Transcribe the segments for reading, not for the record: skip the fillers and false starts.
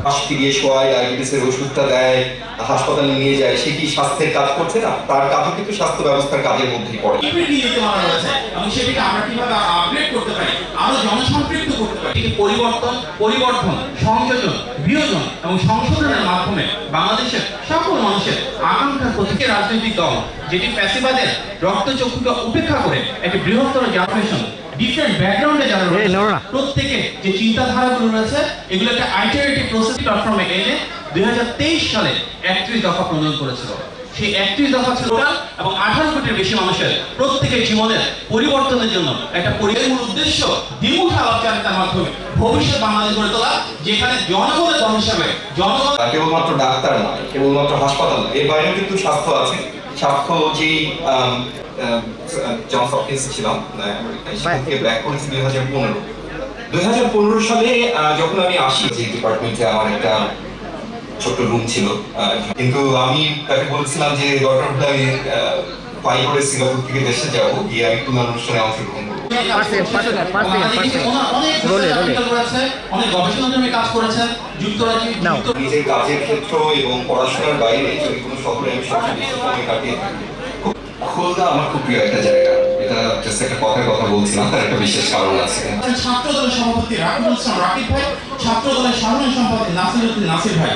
পাশে গিয়ে শোয়ায়, ডায়াবেটিসের ওষুধটা দেয়, হাসপাতালে নিয়ে যায়, সে কি স্বাস্থ্যের কাজ করছে না? তার কাজও কিন্তু স্বাস্থ্য ব্যবস্থার কাজের মধ্যেই পড়ে। এবং সেটাকে আমরা কিভাবে আপগ্রেড করতে পারি, আরো জনসম্পৃক্ত করতে পারি। পরিবর্তন, সংযোজন, বিয়োজন এবং সংশোধনের মাধ্যমে বাংলাদেশের সকল মানুষের আকাঙ্ক্ষার প্রতীকে রাজনৈতিক দল যেটি ফ্যাসিবাদের রক্তচক্ষুকে উপেক্ষা করে একটি বৃহত্তর জেনারেশন ডিফারেন্ট ব্যাকগ্রাউন্ডে যারা রয়েছে প্রত্যেকে যে চিন্তাধারাগুলো রয়েছে এগুলো একটা আইটারেটিভ প্রসেস প্ল্যাটফর্মে এনে 2023 সালে 31 দফা প্রণয়ন করেছিল। সেই 31 দফা ছিল এবং 18 কোটির বেশি মানুষের প্রত্যেকের জীবনের পরিবর্তনের জন্য একটা মূল উদ্দেশ্য দ্বিমুখী আলাপচারিতার মাধ্যমে ভবিষ্যৎ বাংলাদেশ গড়ে তোলা, যেখানে জনগণের দল হিসাবে জনগণ কেবলমাত্র ডাক্তার নয়, কেবলমাত্র হাসপাতাল, এর বাইরেও কিন্তু স্বাস্থ্য আছে। স্বাস্থ্য যে জনস হপকিন্স ছিলাম সেটাকে ব্যাক করেছি 2015 সালে যখন আমি আসি যে ডিপার্টমেন্টে আমার একটা ছোট্ট রুম ছিল, কিন্তু আমি তাকে বলেছিলাম যে দরকার হলে আমি ফাইল করে সিঙ্গাপুর থেকে দেশে যাবো, গিয়ে আমি পুনর্বাসনে অংশগ্রহণ করবো। নিজের কাজের ক্ষেত্র এবং পড়াশোনার বাইরে যদি কোনো শহরে আমি সবচেয়ে বেশি সময় কাটিয়ে থাকি। খুলনা আমার খুব প্রিয় একটা জায়গা, এটা জাস্ট একটা কথা বলছি না, তার একটা বিশেষ কারণ আছে। ছাত্র দলের সভাপতি রাকিবুল ইসলাম রাকিব ভাই, ছাত্র দলের সাধারণ সম্পাদক নাসিরউদ্দিন নাসির ভাই।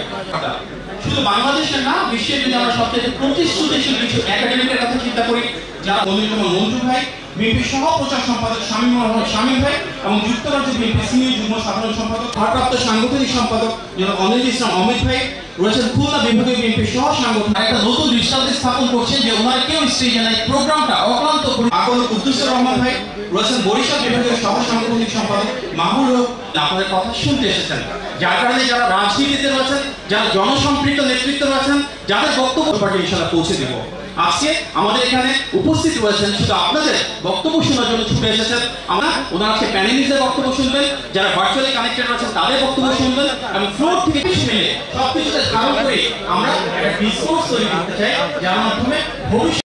শুধু বাংলাদেশের না, বিশ্বের যদি আমরা সবচেয়ে প্রতিষ্ঠিতশীল কিছু একাডেমিকের কথা চিন্তা করি, যারা অন্যতম মঞ্জু ভাই, বিএনপি সহ প্রচার সম্পাদক শামীম ভাই এবং যুক্তরাজ্য বিএনপি সিনিয়র যুগ্ম সাধারণ সম্পাদক ভারপ্রাপ্ত সাংগঠনিক সম্পাদক জনাব অনিল ইসলাম অমিত ভাই রয়েছেন, খুলনা বিভাগীয় বিএনপি সহ সাংগঠনিক একটা নতুন দৃষ্টান্ত স্থাপন করছেন যে ওনার কেউ স্টেজে নাই, প্রোগ্রামটা অক্লান্ত আকল কুদ্দুসুর রহমান ভাই রয়েছেন, বরিশাল বিভাগীয় সহ সাংগঠনিক সম্পাদক মাহমুদ হক আপনাদের কথা শুনতে এসেছেন, যার কারণে যারা রাজনীতিতে রয়েছেন, যারা জনসম্পৃক্ত নেতৃত্ব রয়েছেন, যাদের বক্তব্য পার্টি ইনশাআল্লাহ পৌঁছে দেব। আজকে আমাদের এখানে উপস্থিত রয়েছেন শুধু আপনাদের বক্তব্য শোনার জন্য ছুটে এসেছেন। আমরা ওনারা আজকে প্যানেলিস্টদের বক্তব্য শুনবেন, যারা ভার্চুয়ালি কানেক্টেড রয়েছেন তাদের বক্তব্য শুনবেন এবং ফ্লোর থেকে মিলে সবকিছুতে ধারণ করে আমরা একটা ডিসকোর্স তৈরি করতে চাই, যার মাধ্যমে ভবিষ্যৎ